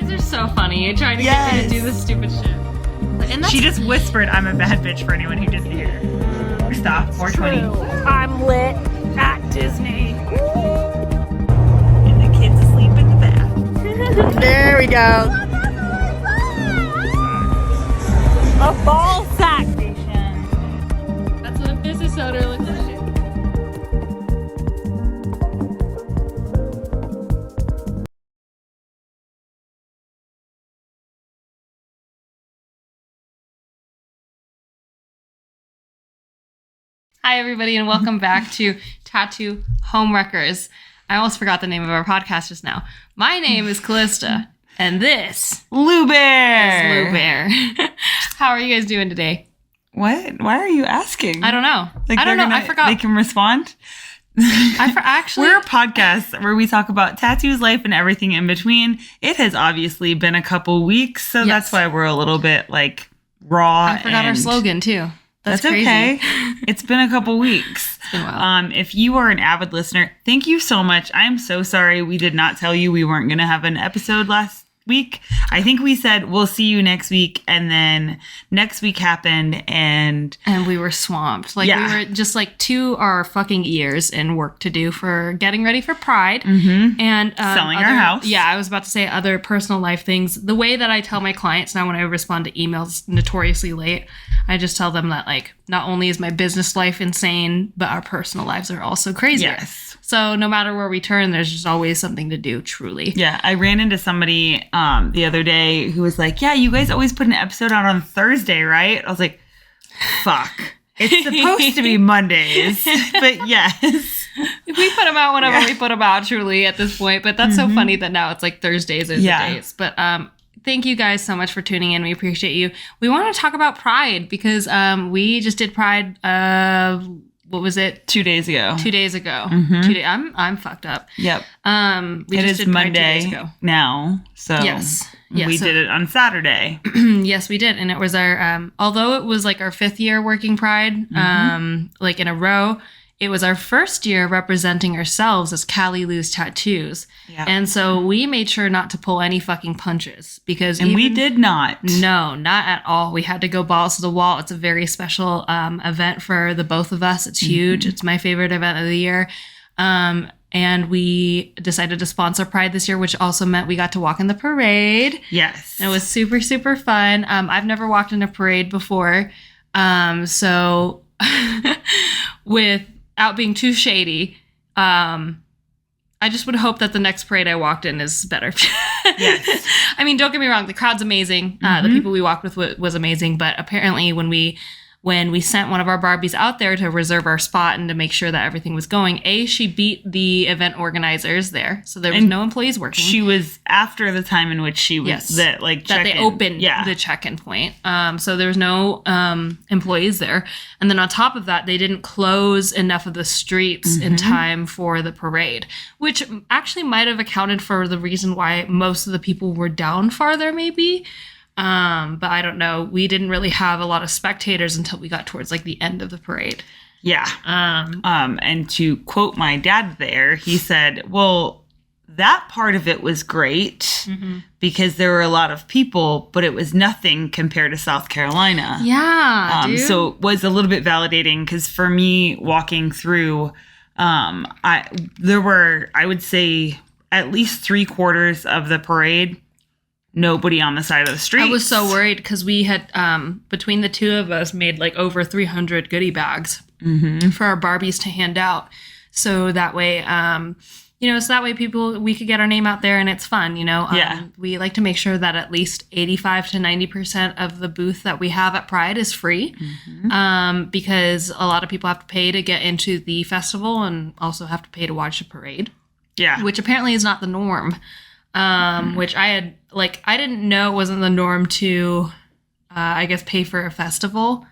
guys are so funny. You're trying to get me to do this stupid shit. And she just whispered, "I'm a bad bitch," for anyone who didn't hear. Stop. 420. I'm lit at Disney. And the kids asleep in the bath. There we go. A ball sack station. That's what a business owner looks like. Hi, everybody, and welcome back to Tattoo Homewreckers. I almost forgot the name of our podcast just now. My name is Callista, and this Lou Bear. is Lou Bear. How are you guys doing today? What? Why are you asking? I don't know. Like, I don't know. I forgot. They can respond? Actually, we're a podcast where we talk about tattoos, life, and everything in between. It has obviously been a couple weeks, so that's why we're a little bit like raw. I forgot our slogan too. That's crazy. Okay. It's been a couple weeks. It's been a while. If you are an avid listener, thank you so much. I'm so sorry we did not tell you we weren't going to have an episode last week. I think we said we'll see you next week, and then next week happened, and we were swamped. Like we were just like to our fucking ears in work to do for getting ready for Pride and selling our house. Yeah, I was about to say other personal life things. The way that I tell my clients now when I respond to emails notoriously late, I just tell them that like not only is my business life insane, but our personal lives are also crazy. Yes. So no matter where we turn, there's just always something to do, truly. Yeah, I ran into somebody the other day who was like, yeah, you guys always put an episode out on Thursday, right? I was like, fuck. It's supposed to be Mondays, but yes. We put them out whenever we put them out, truly, at this point. But that's so funny that now it's like Thursdays are the days. But thank you guys so much for tuning in. We appreciate you. We want to talk about Pride because we just did Pride, what was it? 2 days ago. 2 days ago. I'm fucked up. Yep. We it just is did Pride 2 days Monday ago. now. So we did it on Saturday. Yes, we did. And it was our, although it was like our 5th year working Pride, like in a row, it was our first year representing ourselves as CaliLou's tattoos. Yep. And so we made sure not to pull any fucking punches because we did not. No, not at all. We had to go balls to the wall. It's a very special event for the both of us. It's huge. It's my favorite event of the year. And we decided to sponsor Pride this year, which also meant we got to walk in the parade. Yes. It was super, super fun. I've never walked in a parade before. So without being too shady, I just would hope that the next parade I walked in is better. Yes. I mean, don't get me wrong. The crowd's amazing. The people we walked with was amazing. But apparently when we sent one of our Barbies out there to reserve our spot and to make sure that everything was going, she beat the event organizers there. So there was no employees working. She was after the time in which she was that they opened the check-in point. So there was no employees there. And then on top of that, they didn't close enough of the streets in time for the parade, which actually might have accounted for the reason why most of the people were down farther, maybe. But I don't know. We didn't really have a lot of spectators until we got towards like the end of the parade. Yeah. And to quote my dad there, he said, well, that part of it was great because there were a lot of people, but it was nothing compared to South Carolina. Yeah. Dude. So it was a little bit validating because for me walking through, there were, I would say, at least 3/4 of the parade nobody on the side of the street. I was so worried because we had, between the two of us, made like over 300 goodie bags for our Barbies to hand out. So that way, we could get our name out there and it's fun, We like to make sure that at least 85 to 90% of the booth that we have at Pride is free because a lot of people have to pay to get into the festival and also have to pay to watch the parade. Yeah. Which apparently is not the norm. Which I didn't know it wasn't the norm to, I guess, pay for a festival.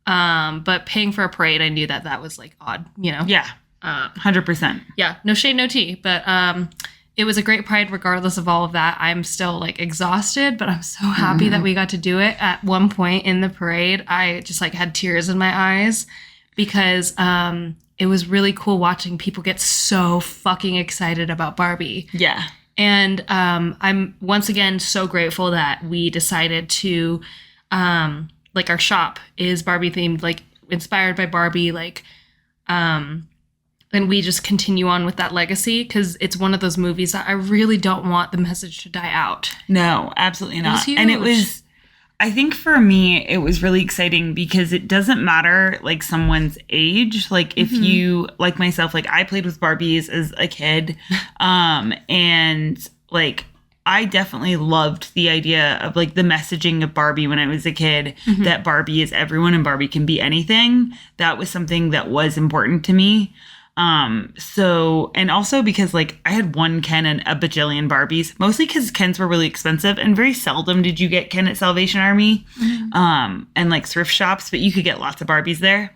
But paying for a parade, I knew that was like odd, Yeah. 100%. Yeah. No shade, no tea. But, it was a great Pride regardless of all of that. I'm still like exhausted, but I'm so happy that we got to do it. At one point in the parade, I just like had tears in my eyes because, it was really cool watching people get so fucking excited about Barbie. Yeah. And I'm once again so grateful that we decided to, like, our shop is Barbie themed, like inspired by Barbie, like, and we just continue on with that legacy because it's one of those movies that I really don't want the message to die out. No, absolutely not. And it was, I think for me, it was really exciting because it doesn't matter like someone's age. Like if you, like myself, like I played with Barbies as a kid, and like I definitely loved the idea of like the messaging of Barbie when I was a kid, that Barbie is everyone and Barbie can be anything. That was something that was important to me. So, and also because like I had one Ken and a bajillion Barbies, mostly because Kens were really expensive and very seldom did you get Ken at Salvation Army, and like thrift shops, but you could get lots of Barbies there.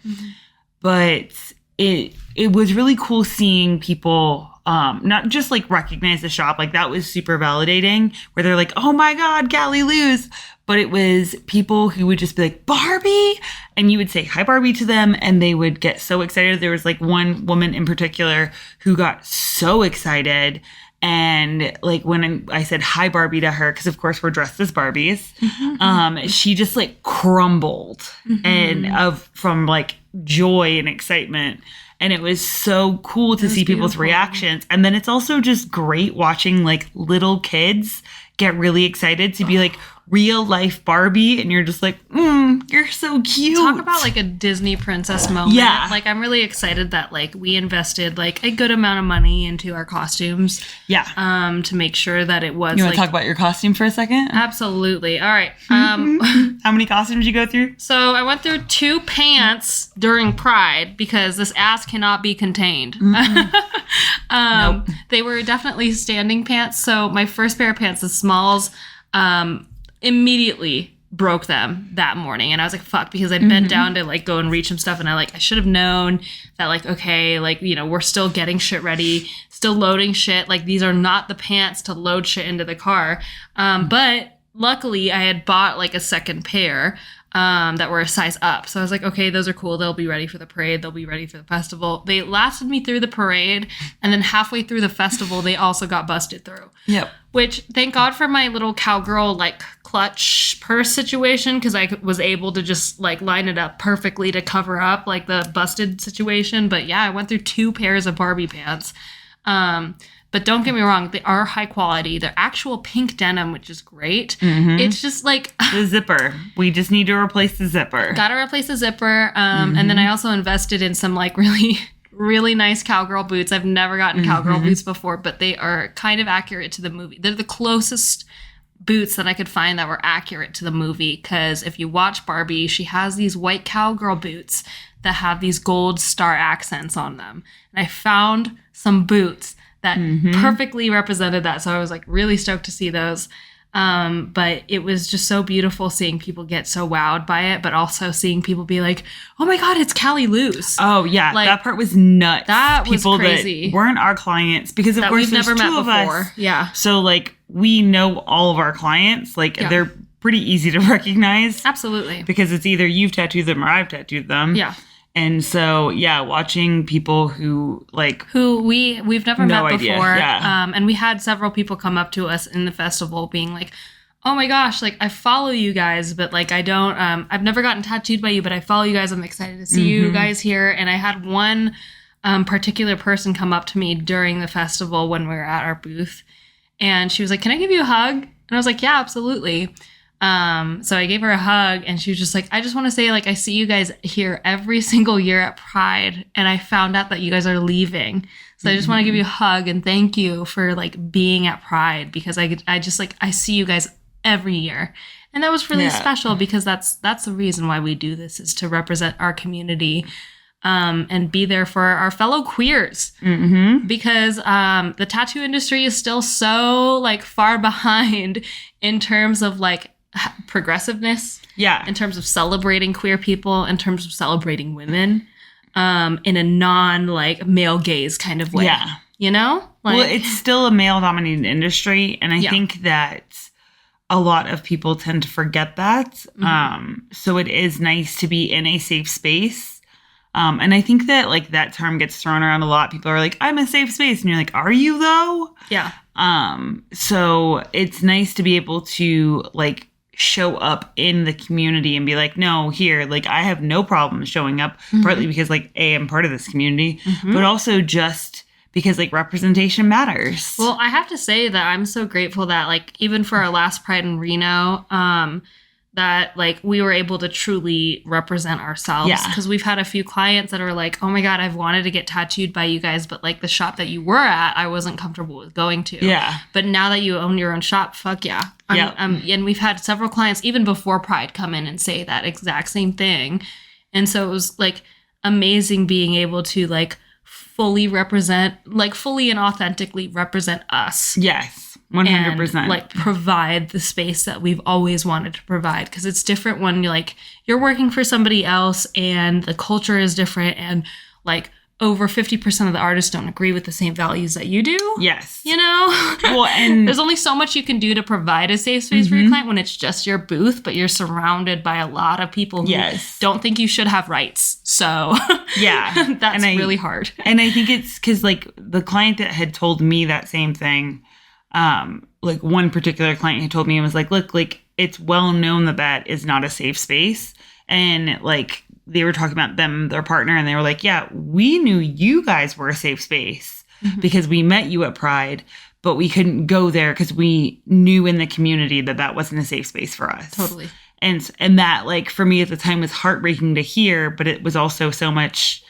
But it was really cool seeing people, not just like recognize the shop, like that was super validating where they're like, oh my God, CaliLou's. But it was people who would just be like, Barbie? And you would say, hi, Barbie to them. And they would get so excited. There was like one woman in particular who got so excited. And like when I said hi, Barbie to her, because of course we're dressed as Barbies, she just like crumbled and from like joy and excitement. And it was so cool to see people's reactions. And then it's also just great watching like little kids get really excited to be like real life Barbie. And you're just like, you're so cute. Talk about like a Disney princess moment. Yeah. Like I'm really excited that like we invested like a good amount of money into our costumes. Yeah. To make sure that it was. You want to talk about your costume for a second? Absolutely. All right. How many costumes did you go through? So I went through 2 pants during Pride because this ass cannot be contained. Nope. They were definitely standing pants. So my first pair of pants, the smalls, immediately broke them that morning. And I was like, fuck, because I bent down to like go and reach some stuff. And I should have known that like, okay, like, you know, we're still getting shit ready, still loading shit. Like these are not the pants to load shit into the car. But luckily I had bought like a second pair that were a size up. So I was like, okay, those are cool. They'll be ready for the parade. They'll be ready for the festival. They lasted me through the parade. And then halfway through the festival, they also got busted through. Yep. Which, thank God for my little cowgirl, like, clutch purse situation, because I was able to just, like, line it up perfectly to cover up, like, the busted situation. But, yeah, I went through 2 pairs of Barbie pants. But don't get me wrong, they are high quality. They're actual pink denim, which is great. It's just, like... the zipper. We just need to replace the zipper. Gotta replace the zipper. And then I also invested in some, like, really nice cowgirl boots. I've never gotten cowgirl boots before, but they are kind of accurate to the movie. They're the closest boots that I could find that were accurate to the movie, because if you watch Barbie, she has these white cowgirl boots that have these gold star accents on them. And I found some boots that perfectly represented that. So I was like really stoked to see those. But it was just so beautiful seeing people get so wowed by it, but also seeing people be like, oh my God, it's CaliLou's. Oh yeah. Like, that part was nuts. That people was crazy. That weren't our clients, because of that course we've there's never 2 met of before. us. Yeah. So like we know all of our clients. Like they're pretty easy to recognize. Absolutely. Because it's either you've tattooed them or I've tattooed them. Yeah. And so, yeah, watching people who we've never met idea. before. Yeah. And we had several people come up to us in the festival being like, oh my gosh, like I follow you guys, but like I don't, I've never gotten tattooed by you, but I follow you guys. I'm excited to see you guys here. And I had one particular person come up to me during the festival when we were at our booth. And she was like, can I give you a hug? And I was like, yeah, absolutely. So I gave her a hug, and she was just like, I just want to say, like, I see you guys here every single year at Pride, and I found out that you guys are leaving. So I just want to give you a hug and thank you for like being at Pride, because I just like, I see you guys every year. And that was really special, because that's the reason why we do this, is to represent our community, and be there for our fellow queers, because the tattoo industry is still so like far behind in terms of like progressiveness, in terms of celebrating queer people, in terms of celebrating women, in a non like male gaze kind of way, you know, like, well, it's still a male dominated industry, and I think that a lot of people tend to forget that. So it is nice to be in a safe space, And I think that like that term gets thrown around a lot. People are like, I'm a safe space. And you're like, are you though? Yeah. So it's nice to be able to like show up in the community and be like, no, here, like I have no problem showing up, partly because like, I'm part of this community, but also just because like representation matters. Well, I have to say that I'm so grateful that like even for our last Pride in Reno, that like we were able to truly represent ourselves, because we've had a few clients that are like, oh my God, I've wanted to get tattooed by you guys, but like the shop that you were at, I wasn't comfortable with going to. Yeah. But now that you own your own shop, fuck yeah. And we've had several clients even before Pride come in and say that exact same thing. And so it was like amazing being able to like fully and authentically represent us. Yes. 100%. And, like provide the space that we've always wanted to provide, because it's different when you're working for somebody else and the culture is different, and like over 50% of the artists don't agree with the same values that you do. Yes. You know? Well, and there's only so much you can do to provide a safe space for your client when it's just your booth, but you're surrounded by a lot of people who don't think you should have rights. So yeah, that's really hard. And I think it's because like the client that had told me that same thing, like one particular client had told me, and was like, look, like it's well known that is not a safe space. And like they were talking about their partner, and they were like, yeah, we knew you guys were a safe space because we met you at Pride, but we couldn't go there because we knew in the community that wasn't a safe space for us. Totally. And that like for me at the time was heartbreaking to hear, but it was also so much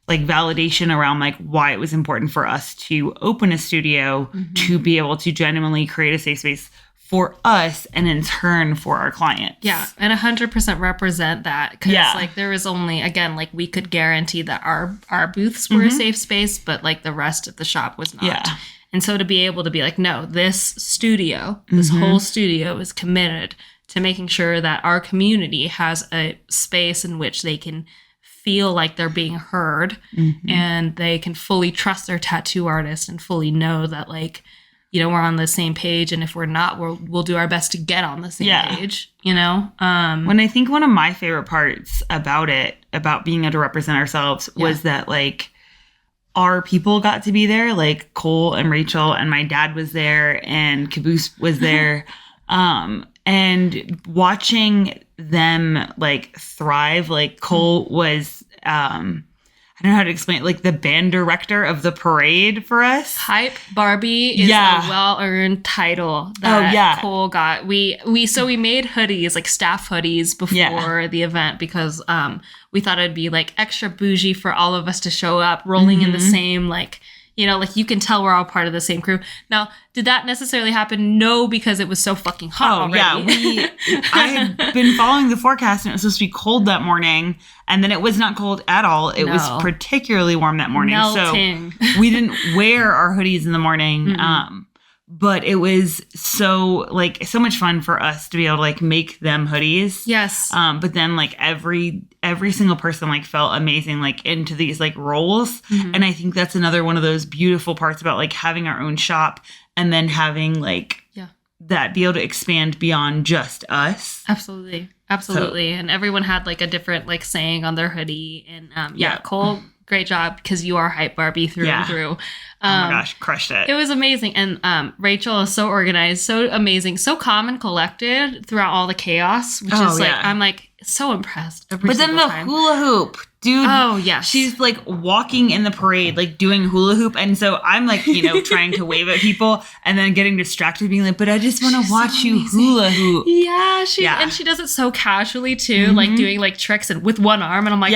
like validation around like why it was important for us to open a studio to be able to genuinely create a safe space for us and in turn for our clients. Yeah. And 100% represent that. Because like there was only, again, like we could guarantee that our booths were a safe space, but like the rest of the shop was not. Yeah. And so to be able to be like, no, this studio, this whole studio is committed to making sure that our community has a space in which they can feel like they're being heard and they can fully trust their tattoo artist and fully know that like, you know, we're on the same page. And if we're not, we'll do our best to get on the same page, you know? When I think one of my favorite parts about being able to represent ourselves was that like our people got to be there, like Cole and Rachel, and my dad was there and Caboose was there. And watching them like thrive, like Cole was, I don't know how to explain it, like the band director of the parade for us. Hype Barbie is a well-earned title that Cole got. We made hoodies, like staff hoodies before the event because we thought it'd be like extra bougie for all of us to show up rolling in the same like, you know, like you can tell we're all part of the same crew. Now, did that necessarily happen? No, because it was so fucking hot already. Yeah, I had been following the forecast and it was supposed to be cold that morning. And then it was not cold at all. It was particularly warm that morning. Melting. So we didn't wear our hoodies in the morning. But it was so much fun for us to be able to like make them hoodies. Yes. But then like every single person like felt amazing like into these like roles. And I think that's another one of those beautiful parts about like having our own shop and then having like that be able to expand beyond just us. Absolutely. Absolutely. So, and everyone had like a different like saying on their hoodie. And Cole, great job because you are Hype Barbie through and through. Oh my gosh, crushed it. It was amazing. And Rachel is so organized, so amazing, so calm and collected throughout all the chaos, which is like, I'm like so impressed every But then the time. hula hoop, dude. Oh, yeah. She's like walking in the parade, like doing hula hoop. And so I'm like, you know, trying to wave at people and then getting distracted, being like, but I just want to watch you hula hoop. Yeah. And she does it so casually too, like doing like tricks and with one arm. And I'm like,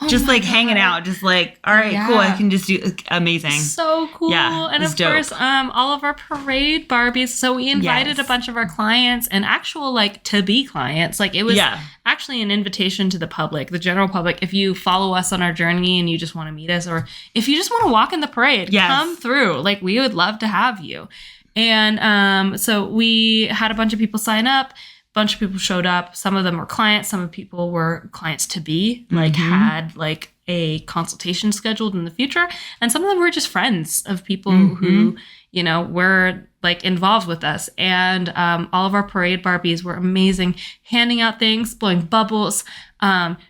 just like hanging out, just like, all right, cool. I can just do amazing. So cool. Yeah, and of course, all of our parade Barbies. So we invited a bunch of our clients and actual like to be clients. Like it was actually an invitation to the public, the general public. If you follow us on our journey and you just want to meet us, or if you just want to walk in the parade, come through. Like we would love to have you. And so we had a bunch of people sign up. Bunch of people showed up. Some of them were clients. Some of people were clients to be, like had like a consultation scheduled in the future. And some of them were just friends of people who, you know, were like involved with us. And all of our parade Barbies were amazing, handing out things, blowing bubbles,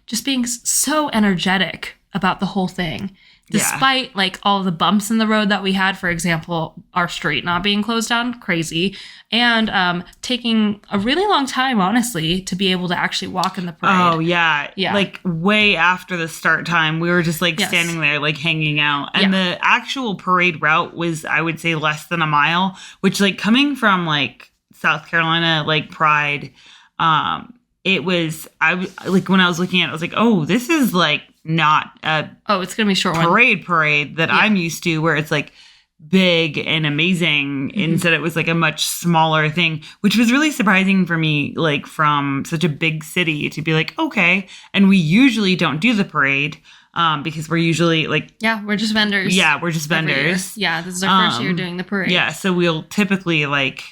just being so energetic. about the whole thing. Despite like all the bumps in the road that we had, for example, our street not being closed down, crazy, and taking a really long time, honestly, to be able to actually walk in the parade. Oh, yeah. Like way after the start time, we were just like standing there, like hanging out. And the actual parade route was, I would say, less than a mile, which like coming from like South Carolina, like Pride, it was, like when I was looking at it, I was like, oh, this is like not it's gonna be a short parade that I'm used to, where it's like big and amazing. Instead it was like a much smaller thing, which was really surprising for me, like from such a big city, to be like, okay. And we usually don't do the parade because we're usually like we're just vendors. We're just vendors. This is our first year doing the parade. So we'll typically like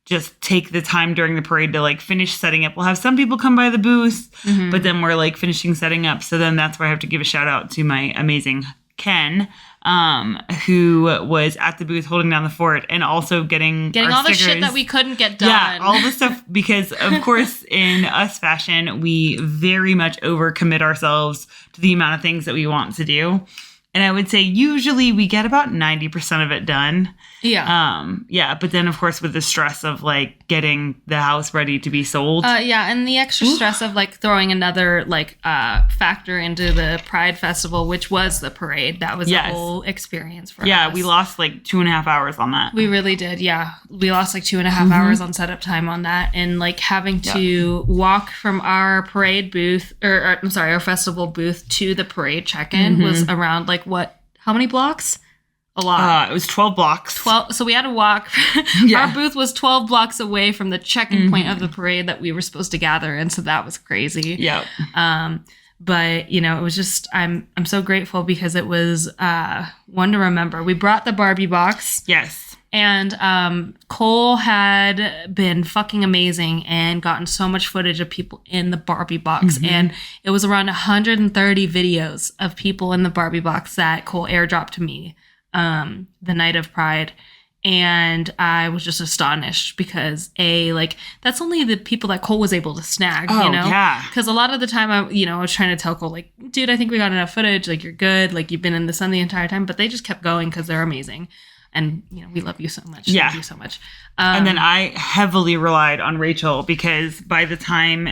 just take the time during the parade to like finish setting up. We'll have some people come by the booth, but then we're like finishing setting up. So then that's where I have to give a shout out to my amazing Ken, who was at the booth holding down the fort and also getting all the stickers. Shit that we couldn't get done. Yeah, all the stuff, because of course in us fashion, we very much overcommit ourselves to the amount of things that we want to do. And I would say usually we get about 90% of it done. But then of course with the stress of like getting the house ready to be sold. And the extra stress of like throwing another like factor into the Pride Festival, which was the parade. That was a whole experience for us. Yeah, we lost like 2.5 hours on that. We really did. Yeah, we lost like 2.5 hours on setup time on that, and like having to walk from our parade booth, our festival booth to the parade check-in was around like how many blocks? A lot. It was 12 blocks. 12. So we had to walk. Our booth was 12 blocks away from the check-in point of the parade that we were supposed to gather in. So that was crazy. Yep. But you know, it was just, I'm so grateful because it was one to remember. We brought the Barbie box. Yes. And Cole had been fucking amazing and gotten so much footage of people in the Barbie box. And it was around 130 videos of people in the Barbie box that Cole airdropped to me the night of Pride. And I was just astonished because that's only the people that Cole was able to snag, you know? Yeah. Because a lot of the time I was trying to tell Cole, like, dude, I think we got enough footage. Like, you're good. Like, you've been in the sun the entire time. But they just kept going because they're amazing. And, you know, we love you so much. Yeah. Thank you so much. And then I heavily relied on Rachel because by the time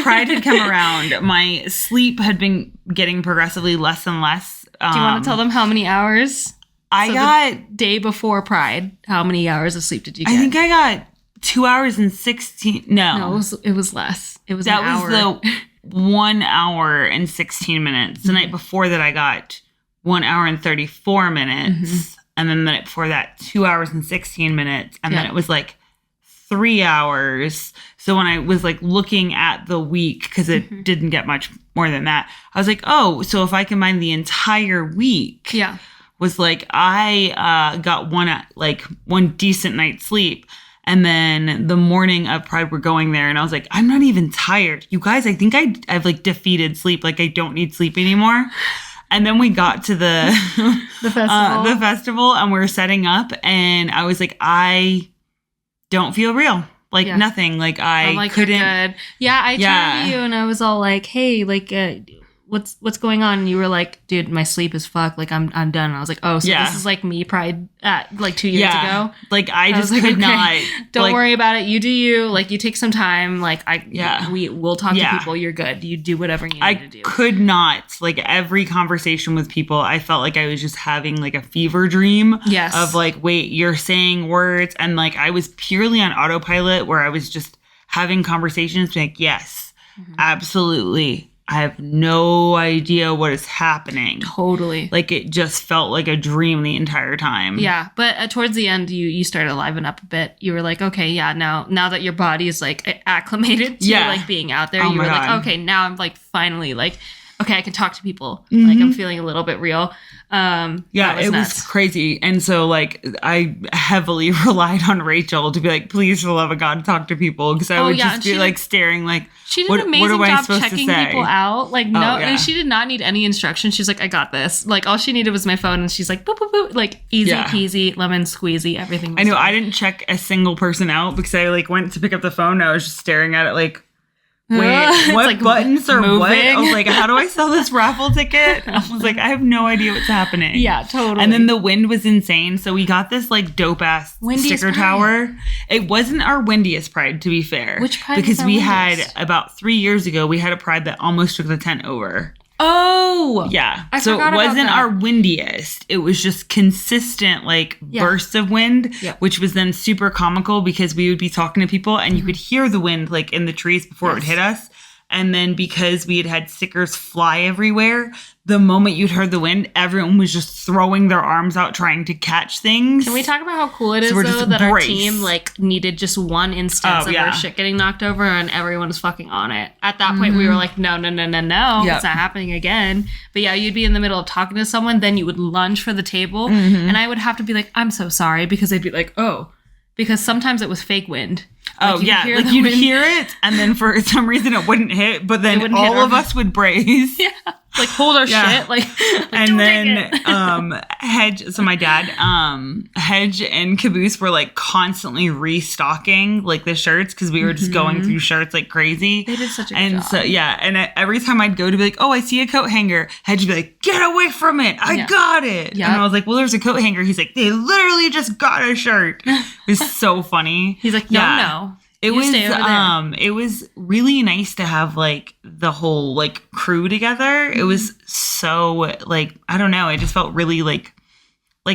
Pride had come around, my sleep had been getting progressively less and less. Do you want to tell them how many hours? I got... the day before Pride, how many hours of sleep did you get? I think I got 2 hours and 16... No, it was less. It was that an hour. That was the 1 hour and 16 minutes. The night before that, I got 1 hour and 34 minutes. And then the night before that, 2 hours and 16 minutes. And then it was like 3 hours. So when I was like looking at the week, because it didn't get much more than that, I was like, oh, so if I combine the entire week, was like I got one decent night's sleep. And then the morning of Pride, we're going there, and I was like, I'm not even tired. You guys, I think I've like defeated sleep. Like I don't need sleep anymore. And then we got to the festival, and we were setting up, and I was like, I don't feel real. Like nothing. Like I'm like, couldn't. Good. Yeah, I turned to you and I was all like, hey, like, what's going on? And you were like, dude, my sleep is fucked. Like I'm done. And I was like, oh, so this is like me Pride like 2 years ago. Like I just could not. Don't worry about it. You do you. Like you take some time. Like we'll talk to people. You're good. You do whatever you need to do. I could not. Like every conversation with people, I felt like I was just having like a fever dream. Yes. Of like, wait, you're saying words, and like I was purely on autopilot where I was just having conversations. Like, yes, absolutely. I have no idea what is happening. Totally. Like, it just felt like a dream the entire time. Yeah. But towards the end, you started to liven up a bit. You were like, okay, yeah, now that your body is, like, acclimated to, like, being out there, you were like, okay, now I'm, like, finally, like, okay, I can talk to people. Like, I'm feeling a little bit real. It was crazy. And so, like, I heavily relied on Rachel to be like, please, for the love of God, talk to people. Because I would just be, like, staring, like, she did an amazing job checking people out. Like, she did not need any instruction. She's like, I got this. Like, all she needed was my phone. And she's like, boop, boop, boop. Like, easy peasy, lemon squeezy, everything was I know. done. I didn't check a single person out because I, like, went to pick up the phone. And I was just staring at it, like, wait, what like buttons are moving. what? I was like, how do I sell this raffle ticket? I was like, I have no idea what's happening. Yeah, totally. And then the wind was insane. So we got this like dope ass sticker tower. It wasn't our windiest pride, to be fair. Which pride? Because we windiest? had about 3 years ago, we had a pride that almost took the tent over. Oh, yeah. I so forgot it wasn't about that. our windiest. It was just consistent, like bursts of wind, which was then super comical because we would be talking to people and you could hear the wind like in the trees before it would hit us. And then because we had stickers fly everywhere, the moment you'd heard the wind, everyone was just throwing their arms out trying to catch things. Can we talk about how cool it is, though, that our team, like, needed just one instance of our shit getting knocked over and everyone was fucking on it? At that point, we were like, no, it's not happening again. But yeah, you'd be in the middle of talking to someone, then you would lunge for the table, and I would have to be like, I'm so sorry, because they'd be like, oh, because sometimes it was fake wind. Like you'd hear it, and then for some reason it wouldn't hit, but then all of us would brace. Yeah. Like, hold our shit. Like and then Hedge, so my dad, Hedge and Caboose were like constantly restocking like the shirts because we were just going through shirts like crazy. They did such a good job. So and every time I'd go to be like, oh, I see a coat hanger, Hedge would be like, get away from it, I got it. Yep. And I was like, well, there's a coat hanger. He's like, they literally just got a shirt. It was so funny. He's like, no. It was really nice to have like the whole like crew together. It was so like, I don't know, it just felt really like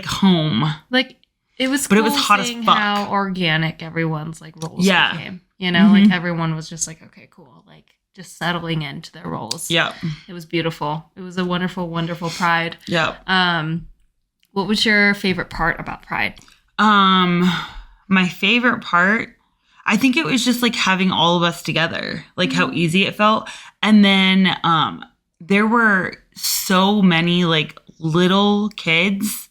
home. Like it was cool, but it was hot as fuck. How organic everyone's like roles became. You know, like everyone was just like, okay, cool, like just settling into their roles. Yeah. It was beautiful. It was a wonderful, wonderful Pride. Yeah. What was your favorite part about Pride? My favorite part, I think it was just like having all of us together, like how easy it felt. And then there were so many like little kids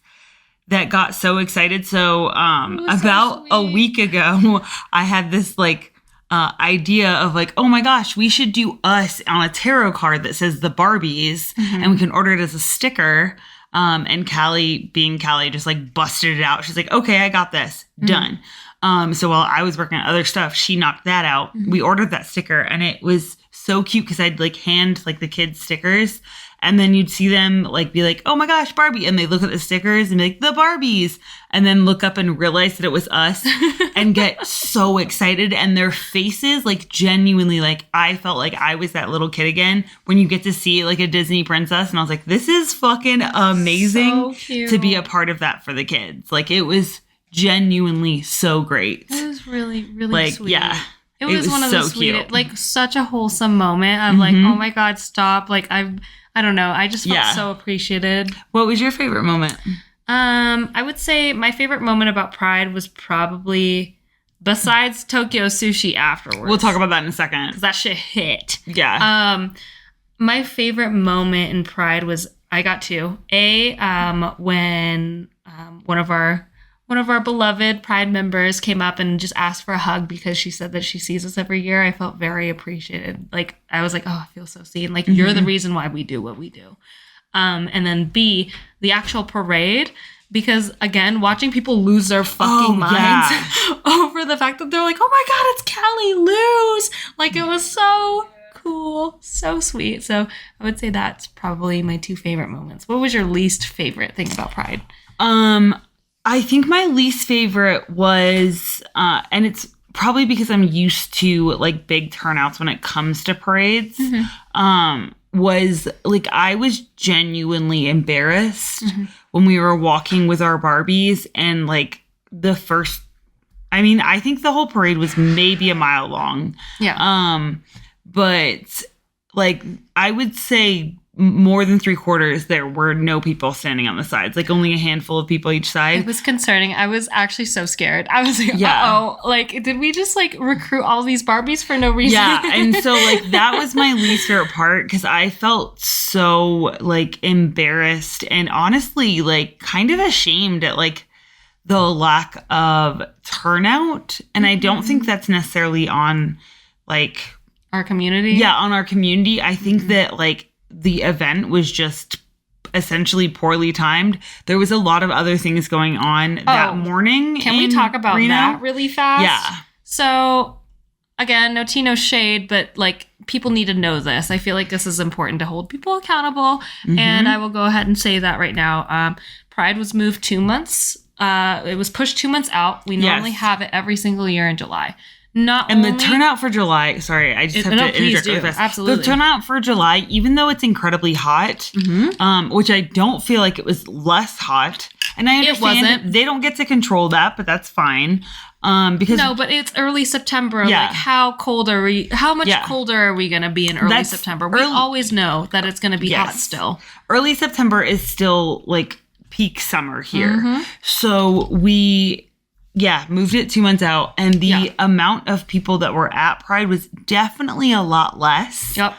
that got so excited. So about a week ago, I had this like idea of like, oh my gosh, we should do us on a tarot card that says the Barbies, and we can order it as a sticker. And Callie, being Callie, just like busted it out. She's like, okay, I got this. Done. So while I was working on other stuff, she knocked that out. We ordered that sticker and it was so cute because I'd like hand like the kids stickers and then you'd see them like be like, oh my gosh, Barbie. And they look at the stickers and be like, the Barbies. And then look up and realize that it was us and get so excited. And their faces, like genuinely, like I felt like I was that little kid again when you get to see like a Disney princess. And I was like, this is fucking amazing to be a part of that for the kids. Like it was genuinely so great. It was really, really like, sweet. Yeah. It was one of the sweetest, like such a wholesome moment. I'm like, oh my God, stop. Like I don't know. I just felt so appreciated. What was your favorite moment? I would say my favorite moment about Pride was probably, besides Tokyo Sushi afterwards. We'll talk about that in a second. Because that shit hit. Yeah. My favorite moment in Pride was, I got two. When one of our beloved Pride members came up and just asked for a hug because she said that she sees us every year. I felt very appreciated. Like, I was like, oh, I feel so seen. Like, you're the reason why we do what we do. And then B, the actual parade, because again, watching people lose their fucking minds over the fact that they're like, oh my God, it's CaliLou's. Like, it was so cool, so sweet. So I would say that's probably my two favorite moments. What was your least favorite thing about Pride? I think my least favorite was, and it's probably because I'm used to like big turnouts when it comes to parades, was like I was genuinely embarrassed when we were walking with our Barbies and like I think the whole parade was maybe a mile long. Yeah. But like I would say more than 3/4, there were no people standing on the sides, like only a handful of people each side. It was concerning. I was actually so scared. I was like, uh-oh, like, did we just like recruit all these Barbies for no reason? Yeah. And so like that was my least favorite part because I felt so like embarrassed and honestly like kind of ashamed at like the lack of turnout. And I don't think that's necessarily on like our community. Yeah, on our community. I think that like the event was just essentially poorly timed. There was a lot of other things going on that morning. Can we talk about Reno? That really fast? Yeah. So again, no tea, no shade, but like people need to know this. I feel like this is important to hold people accountable. And I will go ahead and say that right now. Pride was moved 2 months. It was pushed 2 months out. We normally have it every single year in July. The turnout for July, sorry, I just have to interject really fast. Absolutely. The turnout for July, even though it's incredibly hot, which I don't feel like it was less hot, and I understand they don't get to control that, but that's fine. Because but it's early September. Like, how much colder are we going to be in early September? We always know that it's going to be hot still. Early September is still like peak summer here. So we moved it 2 months out, and the amount of people that were at Pride was definitely a lot less. Yep.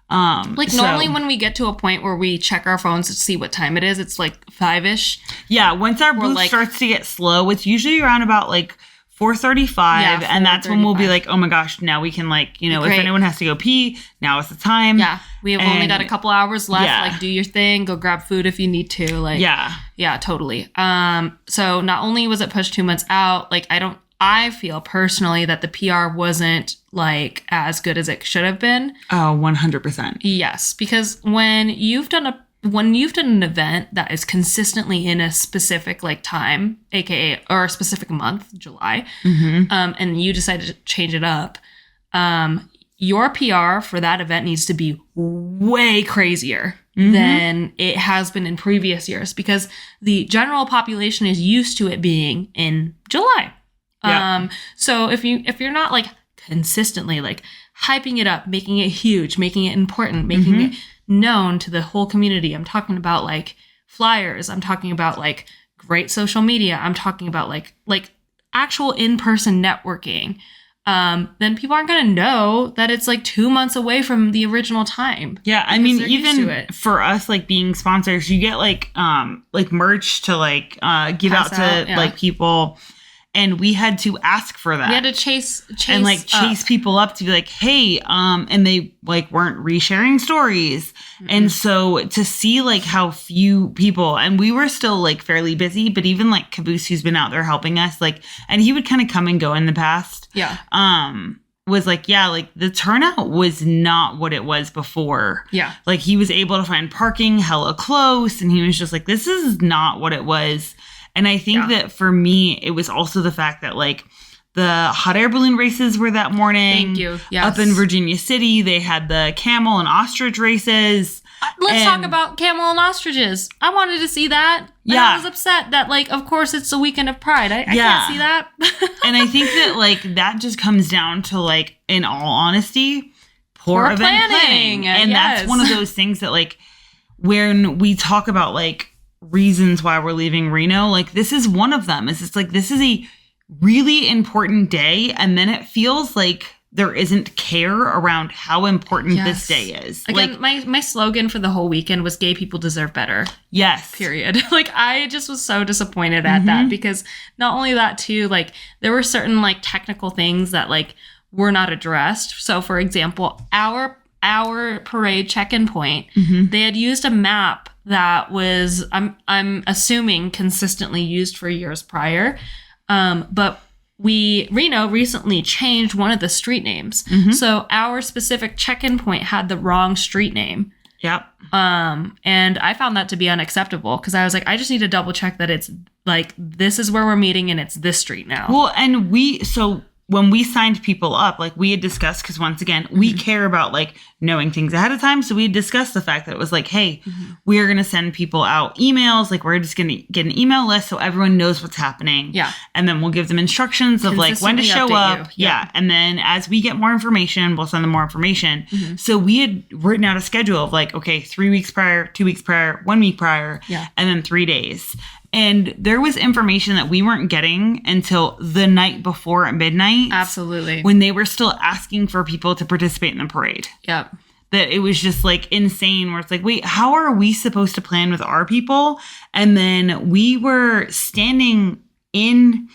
Normally when we get to a point where we check our phones to see what time it is, it's like 5-ish. Yeah, once our booth starts to get slow, it's usually around about like 4:35, and that's when we'll be like, oh my gosh, now we can if anyone has to go pee, now is the time. Yeah, we have only got a couple hours left. Like, do your thing, go grab food if you need to. Yeah, totally. So not only was it pushed 2 months out, I feel personally that the PR wasn't like as good as it should have been. Oh, 100%. Yes, because when you've done an event that is consistently in a specific time, aka or a specific month, July, and you decide to change it up, your PR for that event needs to be way crazier than it has been in previous years, because the general population is used to it being in July. So if you're not consistently hyping it up, making it huge, making it important, making it known to the whole community. I'm talking about flyers. I'm talking about great social media. I'm talking about like actual in-person networking. Then people aren't going to know that it's 2 months away from the original time. Yeah. I mean, even for us, being sponsors, you get merch to give out to people. And we had to ask for that. We had to chase and chase people up to be like, hey, and they weren't resharing stories. And so to see how few people, and we were still fairly busy, but even Caboose, who's been out there helping us, and he would kind of come and go in the past. Yeah. Was the turnout was not what it was before. Yeah. He was able to find parking hella close, and he was just this is not what it was. And I think that for me, it was also the fact that the hot air balloon races were that morning. Thank you. Yes. Up in Virginia City, they had the camel and ostrich races. Let's talk about camel and ostriches. I wanted to see that. Yeah. I was upset that of course it's the weekend of Pride. I can't see that. And I think that that just comes down to in all honesty, poor event planning. And that's one of those things that when we talk about reasons why we're leaving Reno, this is one of them. Is this is a really important day, and then it feels there isn't care around how important this day is. Again, my slogan for the whole weekend was "Gay people deserve better." Yes. Period. I just was so disappointed at that, because not only that too, there were certain technical things that were not addressed. So for example, our parade check-in point, they had used a map that was, I'm assuming, consistently used for years prior. But Reno recently changed one of the street names. So our specific check-in point had the wrong street name. Yep. And I found that to be unacceptable, because I was I just need to double check that it's this is where we're meeting and it's this street now. Well, and when we signed people up, we had discussed, because once again, we care about knowing things ahead of time. So we had discussed the fact that it was hey, we are going to send people out emails. We're just going to get an email list so everyone knows what's happening. Yeah. And then we'll give them instructions of when to show up. Yeah. And then as we get more information, we'll send them more information. So we had written out a schedule of okay, 3 weeks prior, 2 weeks prior, 1 week prior, and then 3 days. And there was information that we weren't getting until the night before at midnight. Absolutely. When they were still asking for people to participate in the parade. Yep. That it was just insane, where it's wait, how are we supposed to plan with our people? And then we were standing in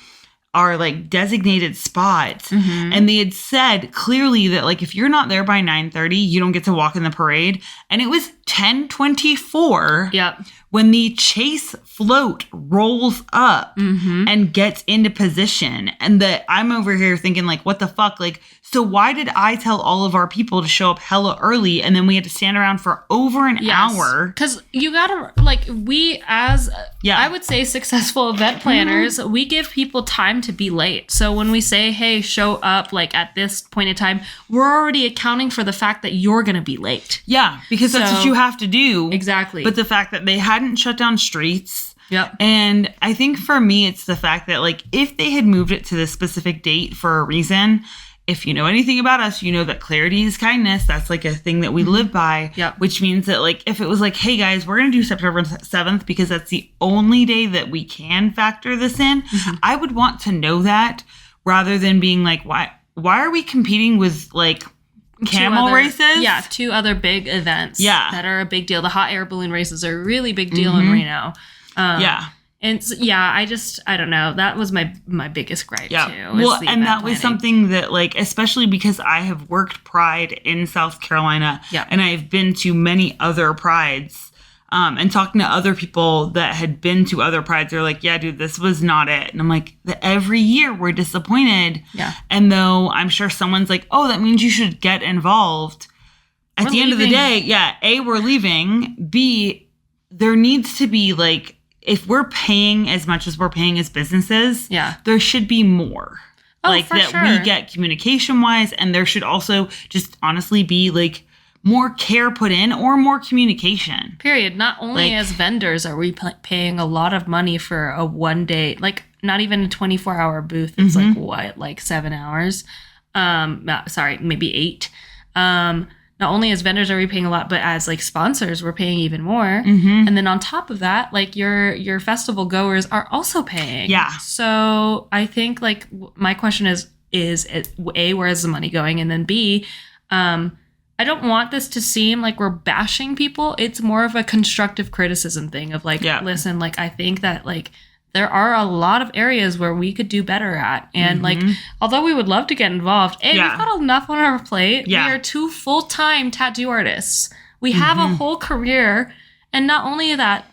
our designated spots, and they had said clearly that if you're not there by 9:30, you don't get to walk in the parade. And it was 10:24. Yep. When the chase float rolls up and gets into position. And I'm over here thinking, like, what the fuck? Like, so why did I tell all of our people to show up hella early and then we had to stand around for over an hour? Because you gotta, like, we as, I would say, successful event planners, we give people time to be late. So when we say, hey, show up, like, at this point in time, we're already accounting for the fact that you're gonna be late. Yeah, because that's what you have to do. Exactly. But the fact that they hadn't shut down streets. Yep. And I think for me, it's the fact that, like, if they had moved it to this specific date for a reason, if you know anything about us, you know that clarity is kindness. That's like a thing that we live by. Yep. Which means that, like, if it was like, hey guys, we're going to do September 7th because that's the only day that we can factor this in, I would want to know that rather than being like, why are we competing with, like, camel races? Yeah, 2 other big events that are a big deal. The hot air balloon races are a really big deal in Reno. And so, I don't know. That was my biggest gripe too. Well, and that was something that, like, especially because I have worked Pride in South Carolina and I've been to many other Prides. And talking to other people that had been to other Prides, they're like, yeah, dude, this was not it. And I'm like, every year we're disappointed. Yeah. And though I'm sure someone's like, oh, that means you should get involved. At the end of the day, A, we're leaving. B, there needs to be, like, if we're paying as much as we're paying as businesses, there should be more. Oh, like, that we get communication-wise. And there should also just honestly be, like, more care put in or more communication. Period. Not only, like, as vendors are we paying a lot of money for a 1 day, like, not even a 24-hour booth. It's like, what, like 7 hours? Maybe 8. Not only as vendors are we paying a lot, but as, like, sponsors, we're paying even more. And then on top of that, like, your festival goers are also paying. Yeah. So I think, like, my question is A, where is the money going? And then B, I don't want this to seem like we're bashing people. It's more of a constructive criticism thing of, like, listen, like, I think that, like, there are a lot of areas where we could do better at. And like, although we would love to get involved, we've got enough on our plate. We are 2 full-time tattoo artists. We have a whole career. And not only that,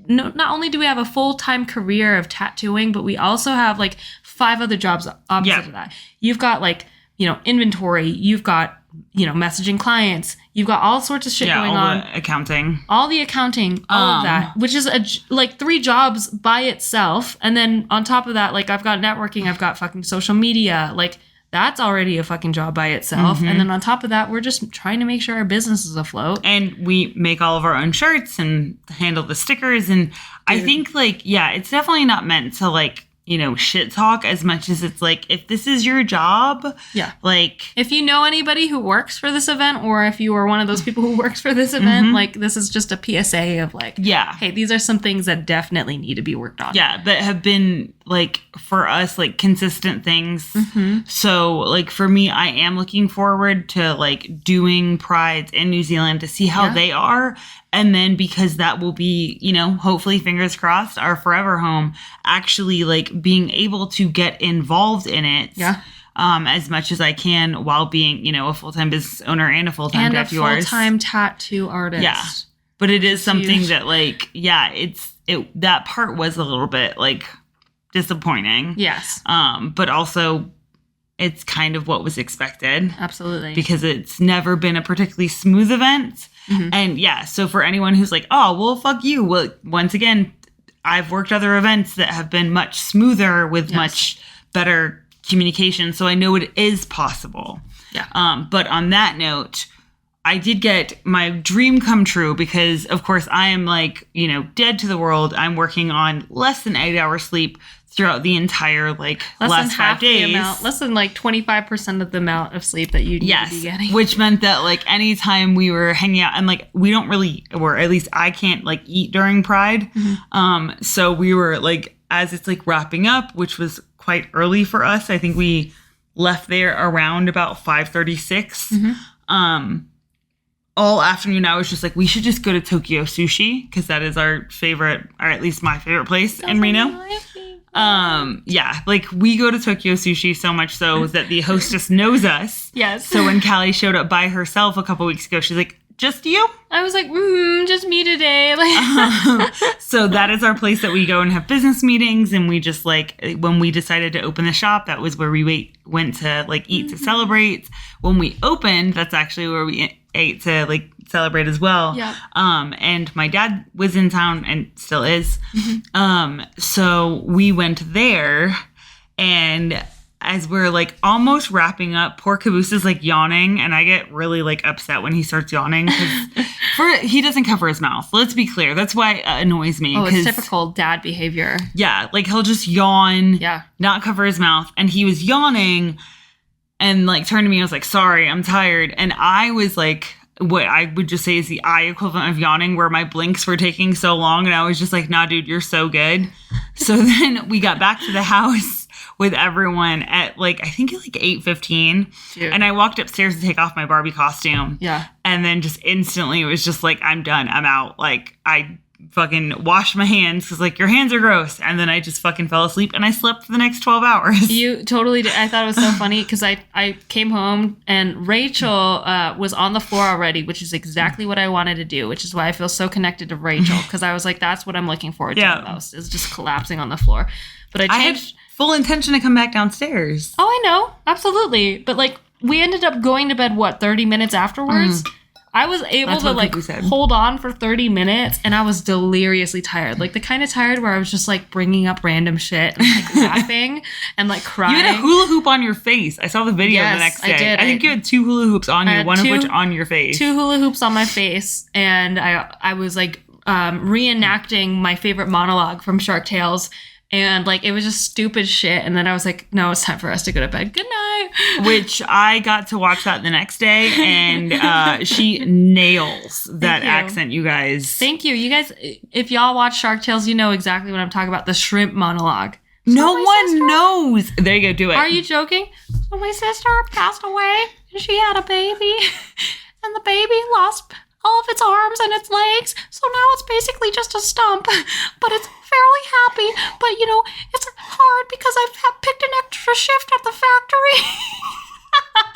not only do we have a full-time career of tattooing, but we also have, like, 5 other jobs opposite of that. You've got, like, you know, inventory. You've got, you know, messaging clients. You've got all sorts of shit going on. The accounting. All the accounting, all of that, which is like 3 jobs by itself. And then on top of that, like, I've got networking, I've got fucking social media. Like, that's already a fucking job by itself. And then on top of that, we're just trying to make sure our business is afloat. And we make all of our own shirts and handle the stickers. And I think, like, it's definitely not meant to, like, you know, shit talk as much as it's like, if this is your job, like, if you know anybody who works for this event, or if you are one of those people who works for this event, like, this is just a PSA of, like, hey, these are some things that definitely need to be worked on. That have been, like, for us, like, consistent things. So, like, for me, I am looking forward to, like, doing Prides in New Zealand to see how they are. And then, because that will be, you know, hopefully, fingers crossed, our forever home, actually, like, being able to get involved in it as much as I can while being, you know, a full-time business owner and a full-time tattoo artist. And a full-time tattoo artist. Yeah. But it is something that, like, that part was a little bit, like, disappointing. Yes. But also, it's kind of what was expected. Absolutely. Because it's never been a particularly smooth event. And so for anyone who's like, oh, well, fuck you. Well, once again, I've worked other events that have been much smoother with much better communication. So I know it is possible. Yeah. But on that note, I did get my dream come true because, of course, I am, like, you know, dead to the world. I'm working on less than 8 hours sleep throughout the entire, like, last 5 days. Less than, like, 25% of the amount of sleep that you need to be getting. Which meant that, like, anytime we were hanging out, and, like, we don't really, or at least I can't, like, eat during Pride. So we were, like, as it's, like, wrapping up, which was quite early for us. I think we left there around about 5:36. All afternoon, I was just like, we should just go to Tokyo Sushi, because that is our favorite, or at least my favorite place in Reno. Like, we go to Tokyo Sushi so much so that the hostess knows us. Yes. So when Callie showed up by herself a couple weeks ago, she's like, just you? I was like, just me today. So that is our place that we go and have business meetings. And we just like, when we decided to open the shop, that was where we went to like eat to celebrate. When we opened, that's actually where we ate to like celebrate as well. Yeah. And my dad was in town and still is. So we went there, and as we're like almost wrapping up, poor Caboose is like yawning, and I get really like upset when he starts yawning because he doesn't cover his mouth. Let's be clear. That's why it annoys me. Oh, it's typical dad behavior. Yeah. Like he'll just yawn, not cover his mouth. And he was yawning and like turned to me. I was like, sorry, I'm tired. And I was like, what I would just say is the eye equivalent of yawning, where my blinks were taking so long. And I was just like, nah, dude, you're so good. So then we got back to the house with everyone at like, I think like 8:15. And I walked upstairs to take off my Barbie costume. Yeah. And then just instantly it was just like, I'm done. I'm out. Like I fucking washed my hands because like your hands are gross. And then I just fucking fell asleep and I slept for the next 12 hours. You totally did. I thought it was so funny because I came home and Rachel was on the floor already, which is exactly what I wanted to do, which is why I feel so connected to Rachel, because I was like, that's what I'm looking forward to the most, is just collapsing on the floor. But I had full intention to come back downstairs. Oh, I know. Absolutely. But like we ended up going to bed, 30 minutes afterwards? I was able to like hold on for 30 minutes and I was deliriously tired. Like the kind of tired where I was just like bringing up random shit and like laughing and like crying. You had a hula hoop on your face. I saw the video the next day. I did. I think you had 2 hula hoops on you, one of which on your face. 2 hula hoops on my face. And I was like reenacting my favorite monologue from Shark Tales. And like, it was just stupid shit. And then I was like, no, it's time for us to go to bed. Good night. Which I got to watch that the next day. And she nails that accent, you guys. Thank you. You guys, if y'all watch Shark Tales, you know exactly what I'm talking about. The shrimp monologue. No one knows. There you go. Do it. Are you joking? So my sister passed away and she had a baby. And the baby lost all of its arms and its legs. So now it's basically just a stump. But it's fairly happy. But, you know, it's hard because I've picked an extra shift at the factory.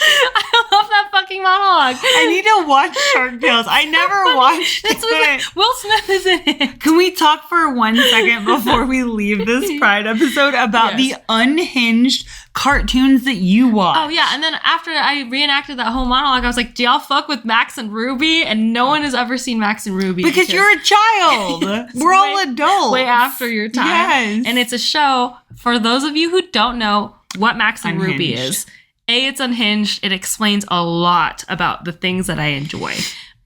I love that fucking monologue. I need to watch Shark Tales. I never watched it. Will Smith is in it. Can we talk for 1 second before we leave this Pride episode about the unhinged cartoons that you watch? Oh, yeah. And then after I reenacted that whole monologue, I was like, do y'all fuck with Max and Ruby? And no one has ever seen Max and Ruby. Because you're a child. We're all adults. Way after your time. Yes. And it's a show, for those of you who don't know what Max and Ruby is. A, it's unhinged. It explains a lot about the things that I enjoy.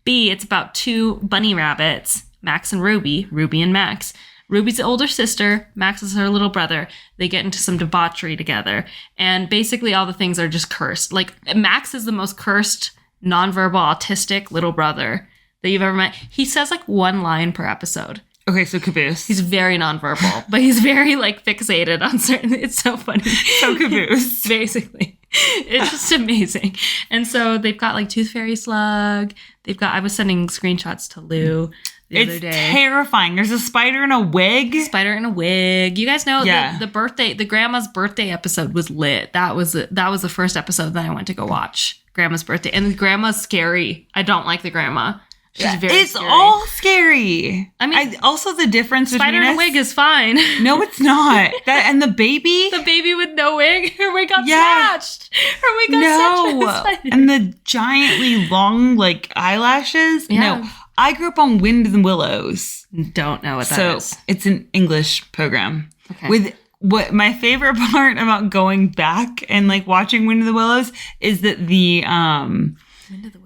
B, it's about 2 bunny rabbits, Max and Ruby, Ruby and Max. Ruby's the older sister. Max is her little brother. They get into some debauchery together. And basically all the things are just cursed. Like, Max is the most cursed, nonverbal, autistic little brother that you've ever met. He says like 1 line per episode. Okay, so Caboose. He's very nonverbal, but he's very like fixated on certain. It's so funny. So Caboose. Basically. It's just amazing. And so they've got like Tooth Fairy Slug. I was sending screenshots to Lou the other day. It's terrifying. There's a spider in a wig. Spider in a wig. You guys know the grandma's birthday episode was lit. That was the first episode that I went to go watch. Grandma's birthday. And the grandma's scary. I don't like the grandma. She's very scary. All scary. I mean, also the difference spider between in a wig is fine. No, it's not. And the baby. The baby with no wig. Her wig got snatched. Her wig got snatched. And the giantly long like eyelashes. Yeah. No, I grew up on Wind in the Willows. Don't know what that is. It's an English program. Okay. With what my favorite part about going back and like watching Wind in the Willows is that the Wind of the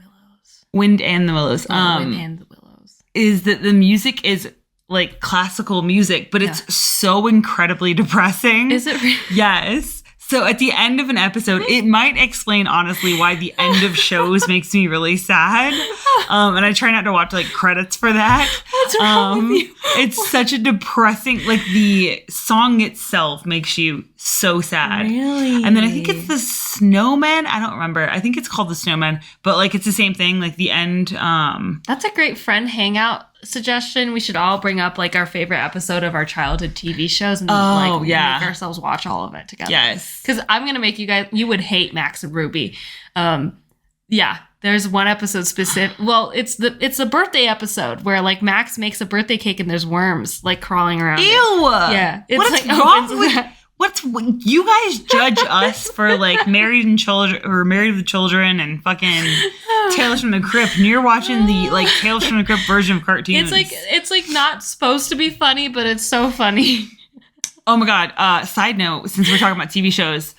Wind and the Willows. Wind and the Willows. Is that the music is like classical music, but it's so incredibly depressing. Is it really? Yes. So at the end of an episode, it might explain honestly why the end of shows makes me really sad. And I try not to watch like credits for that. What's wrong with you? It's such a depressing, like the song itself makes you so sad. Really? And then I think it's the Snowman. I don't remember. I think it's called the Snowman, but like it's the same thing. Like the end. That's a great friend hangout suggestion. We should all bring up like our favorite episode of our childhood TV shows and make ourselves watch all of it together. Yes. Because I'm going to make you would hate Max and Ruby. They're There's one episode specific. Well, it's a birthday episode where like Max makes a birthday cake and there's worms like crawling around. Ew. Yeah. It's what is wrong with you guys judge us for like married with children and fucking Tales from the Crypt, and you're watching the like Tales from the Crypt version of cartoons. It's like not supposed to be funny, but it's so funny. Oh my God. Side note, since we're talking about TV shows,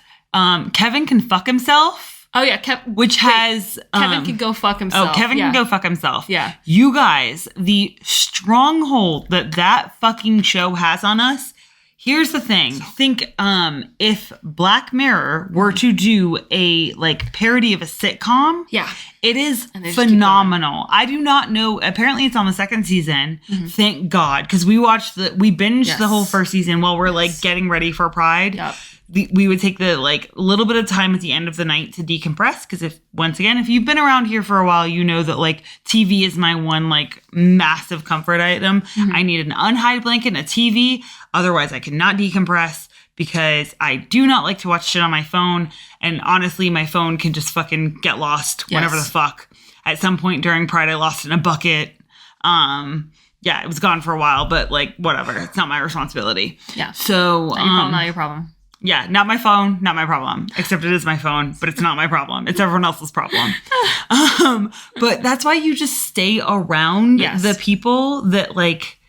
Kevin Can Fuck Himself. Oh yeah, Kevin can go fuck himself. Oh, Kevin can go fuck himself. Yeah. You guys, the stronghold that fucking show has on us. Here's the thing. Think if Black Mirror were to do a like parody of a sitcom, it is phenomenal. I do not know. Apparently, it's on the second season. Mm-hmm. Thank God, because we binged the whole first season while we're like getting ready for Pride. Yep. We would take the like little bit of time at the end of the night to decompress, because if you've been around here for a while, you know that like TV is my one like massive comfort item. Mm-hmm. I need an unhide blanket and a TV. Otherwise, I cannot decompress, because I do not like to watch shit on my phone. And honestly, my phone can just fucking get lost whenever the fuck. At some point during Pride, I lost it in a bucket. Yeah, it was gone for a while, but like whatever. It's not my responsibility. Yeah. So not your problem. Yeah, not my phone, not my problem. Except it is my phone, but it's not my problem. It's everyone else's problem. But that's why you just stay around the people that like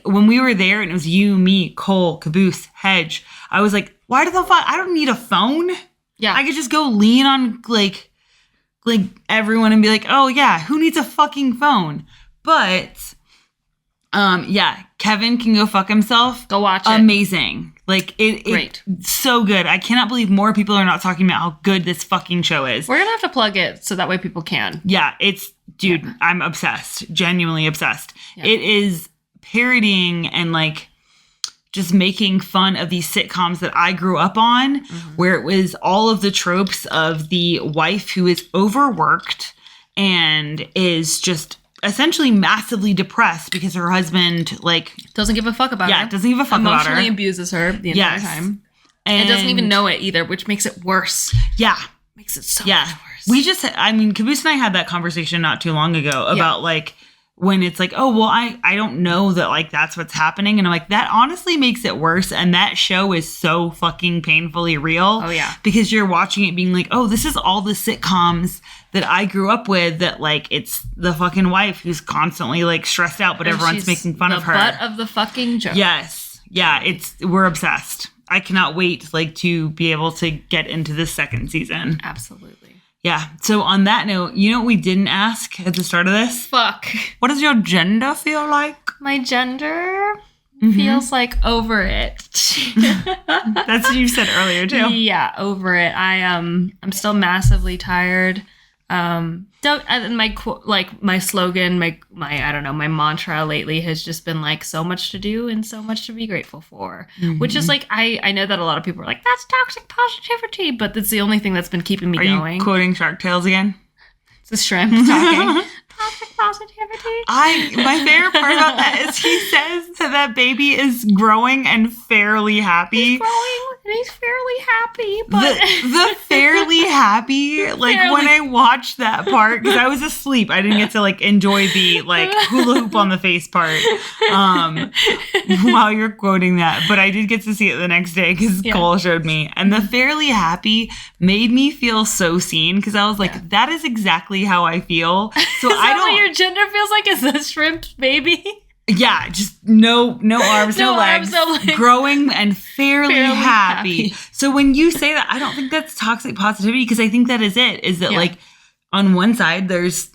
when we were there and it was you, me, Cole, Caboose, Hedge. I was like, why the fuck? I don't need a phone. Yeah. I could just go lean on like everyone and be like, oh yeah, who needs a fucking phone? But Kevin Can Go Fuck Himself. Go watch it. Amazing. Like Great. So good. I cannot believe more people are not talking about how good this fucking show is. We're gonna have to plug it so that way people can. Yeah, I'm obsessed. Genuinely obsessed. Yeah. It is parodying and like just making fun of these sitcoms that I grew up on, where it was all of the tropes of the wife who is overworked and is just essentially massively depressed because her husband like doesn't give a fuck about her. Yeah, doesn't give a fuck about her. Emotionally abuses her the entire time. And doesn't even know it either, which makes it worse. Yeah. Makes it so much worse. Caboose and I had that conversation not too long ago about like when it's like, oh, well, I don't know that like that's what's happening. And I'm like, that honestly makes it worse. And that show is so fucking painfully real. Oh, yeah. Because you're watching it being like, oh, this is all the sitcoms that I grew up with, that like it's the fucking wife who's constantly like stressed out, but everyone's making fun of her. The butt of the fucking joke. Yes. Yeah. We're obsessed. I cannot wait like to be able to get into this second season. Absolutely. Yeah. So on that note, you know what we didn't ask at the start of this? Fuck. What does your gender feel like? My gender feels like over it. That's what you said earlier too. Yeah, over it. I'm still massively tired. My slogan, my I don't know, my mantra lately has just been like so much to do and so much to be grateful for, which is like I know that a lot of people are like, that's toxic positivity, but that's the only thing that's been keeping me going. Are you quoting Shark Tales again? It's the shrimp talking. Toxic positivity. My favorite part about that is he says that baby is growing and fairly happy. He's growing and he's fairly happy, but the fairly happy, like when I watched that part, because I was asleep, I didn't get to like enjoy the like hula hoop on the face part while you're quoting that, but I did get to see it the next day because Cole showed me, and the fairly happy made me feel so seen, because I was like, that is exactly how I feel. So I don't. What your gender feels like is a shrimp baby. Yeah, just no arms, no legs, growing and fairly happy. So when you say that, I don't think that's toxic positivity, because I think that is it. Is that like on one side there's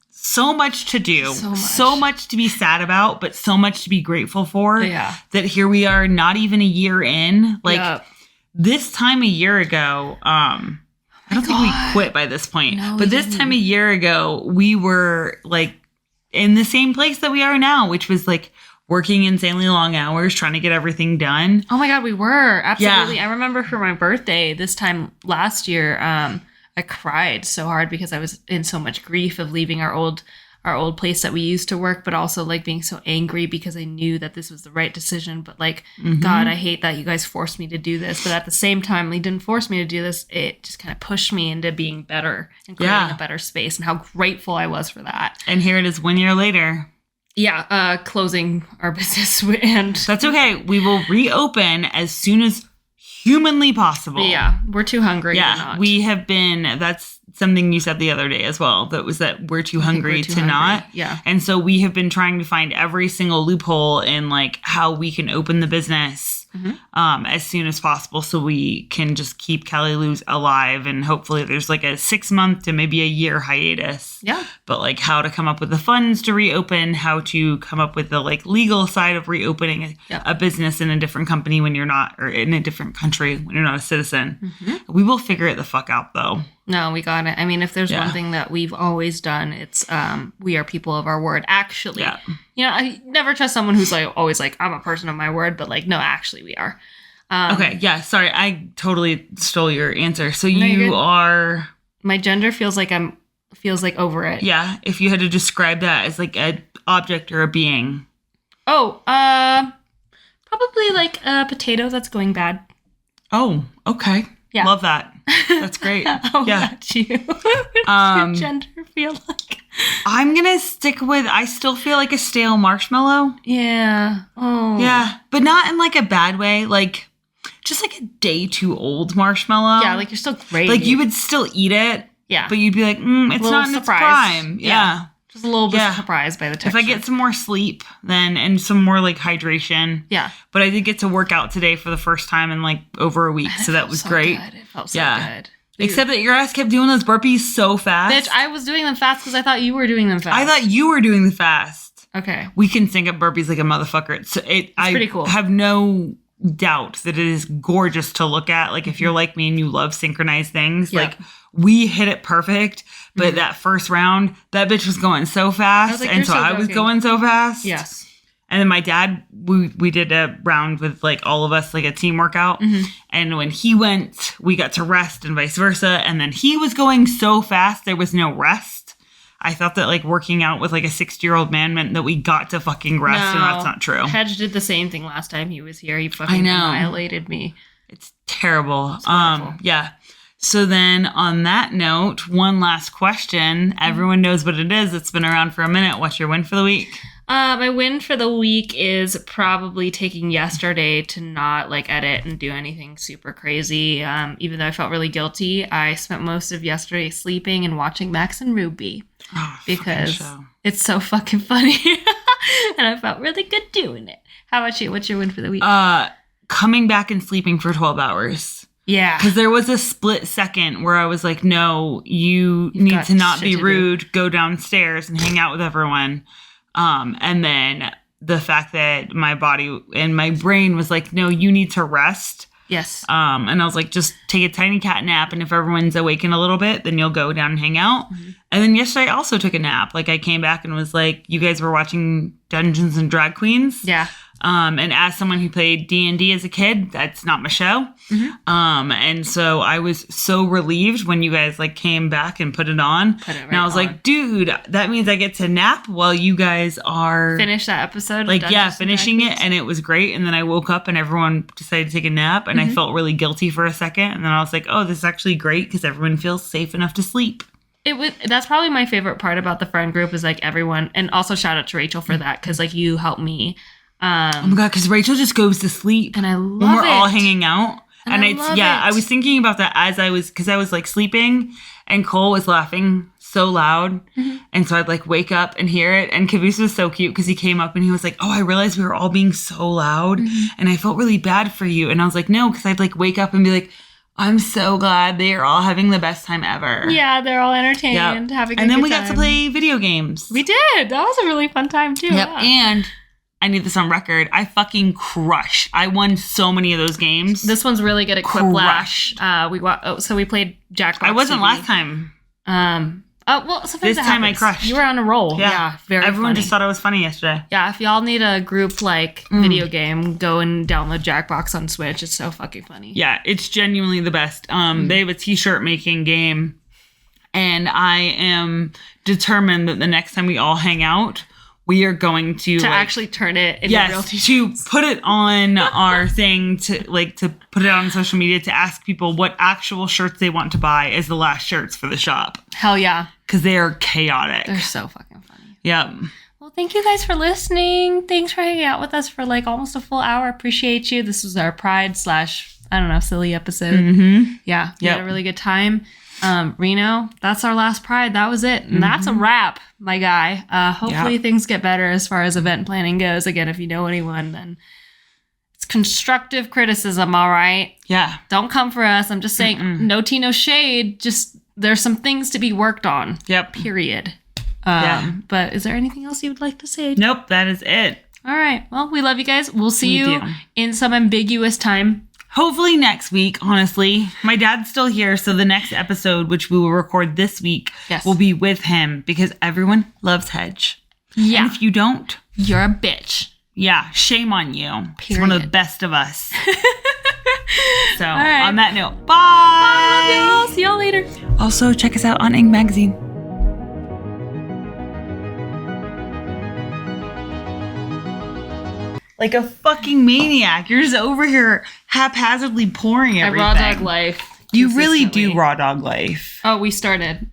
so much to do, so much to be sad about, but so much to be grateful for. Yeah. That here we are, not even a year in. Like this time a year ago, I don't think we quit by this point. No, but this time a year ago, we were like in the same place that we are now, which was like working insanely long hours, trying to get everything done. Oh my God, we were. Absolutely. Yeah. I remember for my birthday this time last year, I cried so hard because I was in so much grief of leaving our old our old place that we used to work, but also like being so angry because I knew that this was the right decision. But like, God, I hate that you guys forced me to do this. But at the same time, they didn't force me to do this. It just kind of pushed me into being better and creating a better space, and how grateful I was for that. And here it is 1 year later. Yeah, closing our business. And that's okay. We will reopen as soon as humanly possible. Yeah, we're too hungry. Yeah, we have been, that's something you said the other day as well, that was that we're too hungry to not. Yeah. And so we have been trying to find every single loophole in like how we can open the business as soon as possible, so we can just keep CaliLou's alive, and hopefully there's like a 6 month to maybe a year hiatus. Yeah. But like how to come up with the funds to reopen, how to come up with the like legal side of reopening a business in a different company when you're not, or in a different country when you're not a citizen. We will figure it the fuck out though. No, we got it. I mean, if there's one thing that we've always done, it's we are people of our word. Actually, you know, I never trust someone who's like always like, I'm a person of my word, but like, no, actually we are. Okay, yeah, sorry, I totally stole your answer. So you are... My gender feels like over it. Yeah, if you had to describe that as like an object or a being. Oh, probably like a potato that's going bad. Oh, okay. Yeah. Love that. That's great. How about you? What does your gender feel like? I'm going to stick with, I still feel like a stale marshmallow. Yeah. Oh. Yeah. But not in like a bad way. Like, just like a day too old marshmallow. Yeah, like you're still great. Like you would still eat it. Yeah. But you'd be like, it's not in its prime. Yeah. Just a little bit surprised by the texture. If I get some more sleep then, and some more like hydration. Yeah. But I did get to work out today for the first time in like over a week. So that was great. Good. It felt so good. Except that your ass kept doing those burpees so fast. Bitch, I was doing them fast because I thought you were doing them fast. I thought you were doing the fast. Okay. We can sync up burpees like a motherfucker. So it's pretty cool. I have no doubt that it is gorgeous to look at. Like if you're like me and you love synchronized things, like we hit it perfect. But that first round, that bitch was going so fast. And so I was going so fast. Yes. And then my dad, we did a round with like all of us, like a team workout. And when he went, we got to rest and vice versa. And then he was going so fast, there was no rest. I thought that like working out with like a 60-year-old man meant that we got to fucking rest. And that's not true. Hedge did the same thing last time he was here. He fucking annihilated me. It's terrible. Yeah. So then on that note, one last question. Everyone knows what it is. It's been around for a minute. What's your win for the week? My win for the week is probably taking yesterday to not like edit and do anything super crazy. Even though I felt really guilty, I spent most of yesterday sleeping and watching Max and Ruby because it's so fucking funny. And I felt really good doing it. How about you? What's your win for the week? Coming back and sleeping for 12 hours. Yeah. Because there was a split second where I was like, no, You've need to not be rude, go downstairs and hang out with everyone. And then the fact that my body and my brain was like, no, you need to rest. Yes. And I was like, just take a tiny cat nap. And if everyone's awakened a little bit, then you'll go down and hang out. And then yesterday I also took a nap. Like I came back and was like, you guys were watching Dungeons and Drag Queens. Yeah. And as someone who played D&D as a kid, that's not my show. And so I was so relieved when you guys like came back and put it on. And I was like, dude, that means I get to nap while you guys are finish that episode. Like, finishing it. And it was great. And then I woke up and everyone decided to take a nap. And I felt really guilty for a second. And then I was like, oh, this is actually great because everyone feels safe enough to sleep. That's probably my favorite part about the friend group is like everyone. And also shout out to Rachel for that because like you helped me. Oh my God, because Rachel just goes to sleep. And I love when we're all hanging out. And I was thinking about that because I was like sleeping and Cole was laughing so loud. And so I'd like wake up and hear it. And Caboose was so cute because he came up and he was like, oh, I realized we were all being so loud. And I felt really bad for you. And I was like, no, because I'd like wake up and be like, I'm so glad they are all having the best time ever. Yeah, they're all entertained, having a And then good we time. got to play video games. We did. That was a really fun time too. Yep. Yeah. And I need this on record. I fucking crush. I won so many of those games. This one's really good at Quiplash. So we played Jackbox. I wasn't TV. last time. This time I crushed. You were on a roll. Yeah, very Everyone funny. just thought I was funny yesterday. Yeah, if y'all need a group like video game, go and download Jackbox on Switch. It's so fucking funny. Yeah, it's genuinely the best. They have a t-shirt making game. And I am determined that the next time we all hang out, we are going to actually turn it into real t-shirts. To put it on our thing, to put it on social media, to ask people what actual shirts they want to buy as the last shirts for the shop. Hell yeah. Because they are chaotic. They're so fucking funny. Yep. Well, thank you guys for listening. Thanks for hanging out with us for like almost a full hour. Appreciate you. This was our Pride / silly episode. Mm-hmm. Yeah. We had a really good time. Reno, that's our last Pride. That was it. And that's a wrap, my guy. Hopefully things get better as far as event planning goes. Again, if you know anyone, then it's constructive criticism, all right? Yeah. Don't come for us. I'm just saying, no tea, no shade. Just there's some things to be worked on. Yep. Period. But is there anything else you would like to say? Nope, that is it. All right. Well, we love you guys. We'll see you in some ambiguous time. Hopefully next week, honestly. My dad's still here, so the next episode, which we will record this week, will be with him because everyone loves Hedge. Yeah. And if you don't, you're a bitch. Yeah, shame on you. Period. He's one of the best of us. So, right. On that note, bye! Bye, love y'all. See y'all later. Also, check us out on Ink Magazine. Like a fucking maniac. You're just over here haphazardly pouring everything. I raw dog life. You really do raw dog life. Oh, we started.